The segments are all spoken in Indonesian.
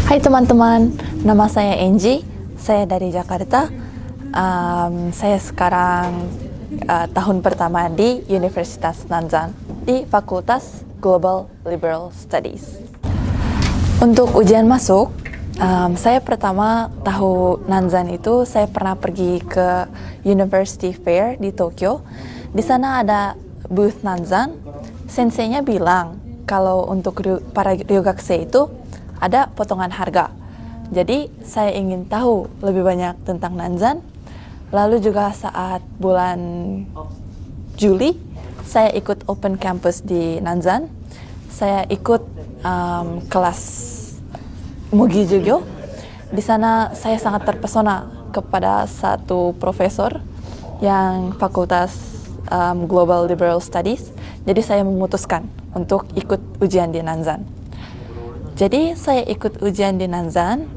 Hai teman-teman, nama saya Angie, saya dari Jakarta. Saya sekarang tahun pertama di Universitas Nanzan di Fakultas Global Liberal Studies. Untuk ujian masuk, saya pertama tahu Nanzan itu saya pernah pergi ke University Fair di Tokyo. Di sana ada booth Nanzan. Senseinya bilang kalau untuk para ryugakusei itu ada potongan harga. Jadi saya ingin tahu lebih banyak tentang Nanzan. Lalu juga saat bulan Juli, saya ikut open campus di Nanzan. Saya ikut kelas Mugi Jugyo. Di sana saya sangat terpesona kepada satu profesor yang Fakultas Global Liberal Studies. Jadi saya memutuskan untuk ikut ujian di Nanzan. Jadi saya ikut ujian di Nanzan,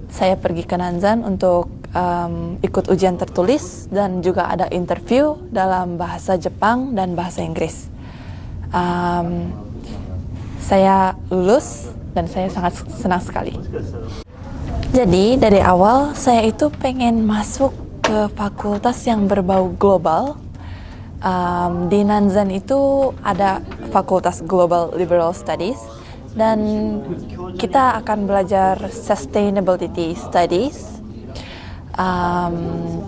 saya pergi ke Nanzan untuk ikut ujian tertulis dan juga ada interview dalam bahasa Jepang dan bahasa Inggris. Saya lulus dan saya sangat senang sekali. Jadi dari awal saya itu pengen masuk ke fakultas yang berbau global. Di Nanzan itu ada Fakultas Global Liberal Studies. Dan kita akan belajar Sustainability Studies.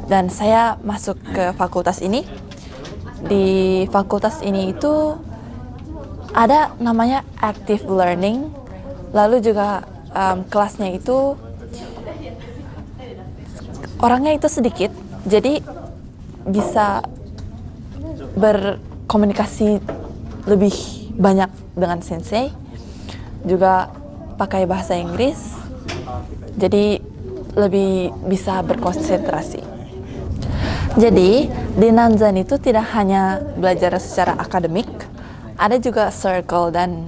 Dan saya masuk ke fakultas ini. Di fakultas ini itu ada namanya Active Learning. Lalu juga kelasnya itu orangnya itu sedikit, jadi bisa berkomunikasi lebih banyak dengan sensei. Juga pakai bahasa Inggris, jadi lebih bisa berkonsentrasi. Jadi di Nanzan itu tidak hanya belajar secara akademik, ada juga circle dan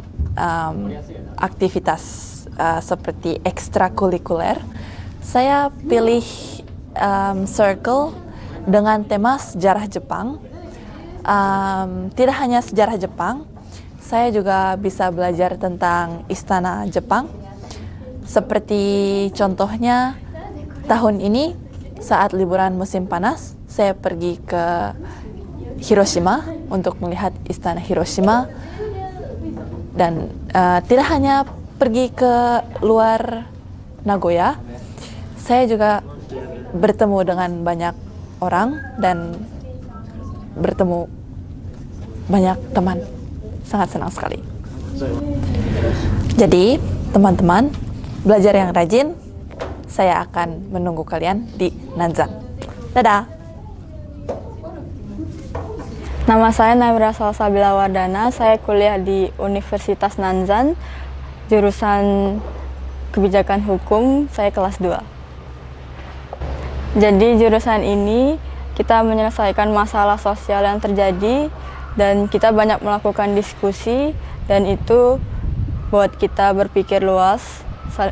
aktivitas seperti ekstrakurikuler. Saya pilih circle dengan tema sejarah Jepang. Tidak hanya sejarah Jepang, saya juga bisa belajar tentang istana Jepang. Seperti contohnya tahun ini saat liburan musim panas, saya pergi ke Hiroshima untuk melihat istana Hiroshima. Dan tidak hanya pergi ke luar Nagoya, saya juga bertemu dengan banyak orang dan bertemu banyak teman. Sangat senang sekali. Jadi, teman-teman, belajar yang rajin, saya akan menunggu kalian di Nanzan. Dadah! Nama saya Naimira Salsabila Wardana, saya kuliah di Universitas Nanzan, jurusan Kebijakan Hukum, saya kelas 2. Jadi jurusan ini kita menyelesaikan masalah sosial yang terjadi, dan kita banyak melakukan diskusi, dan itu buat kita berpikir luas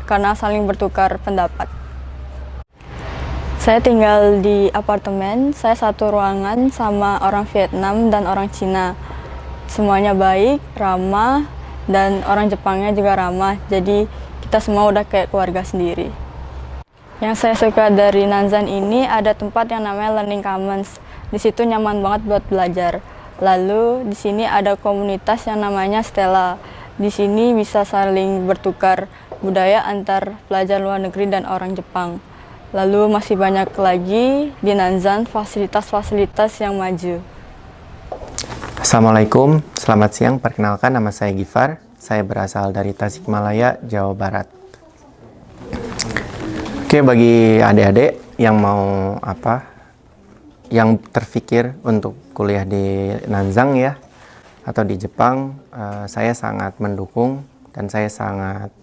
karena saling bertukar pendapat. Saya tinggal di apartemen, saya satu ruangan sama orang Vietnam dan orang Cina. Semuanya baik, ramah, dan orang Jepangnya juga ramah, jadi kita semua udah kayak keluarga sendiri. Yang saya suka dari Nanzan ini ada tempat yang namanya Learning Commons. Di situ nyaman banget buat belajar. Lalu di sini ada komunitas yang namanya Stella. Di sini bisa saling bertukar budaya antar pelajar luar negeri dan orang Jepang. Lalu masih banyak lagi di Nanzan fasilitas-fasilitas yang maju. Assalamualaikum, selamat siang. Perkenalkan, nama saya Gifar. Saya berasal dari Tasikmalaya, Jawa Barat. Oke, bagi adik-adik yang mau yang terfikir untuk kuliah di Nanzan ya, atau di Jepang, saya sangat mendukung dan saya sangat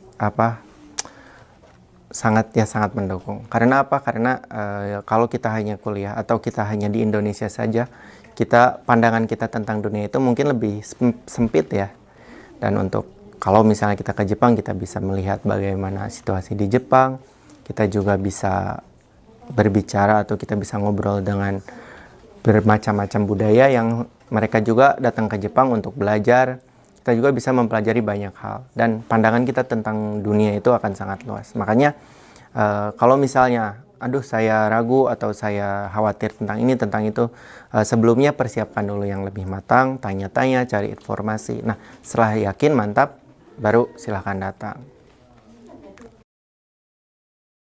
mendukung. Karena apa? Karena kalau kita hanya kuliah atau kita hanya di Indonesia saja, pandangan kita tentang dunia itu mungkin lebih sempit ya. Dan kalau misalnya kita ke Jepang, kita bisa melihat bagaimana situasi di Jepang, kita juga bisa berbicara atau kita bisa ngobrol dengan bermacam-macam budaya yang mereka juga datang ke Jepang untuk belajar kita juga bisa mempelajari banyak hal, dan pandangan kita tentang dunia itu akan sangat luas. Makanya kalau misalnya aduh saya ragu atau saya khawatir tentang ini tentang itu, sebelumnya persiapkan dulu yang lebih matang, tanya-tanya, cari informasi. Nah, setelah yakin mantap, baru silahkan datang.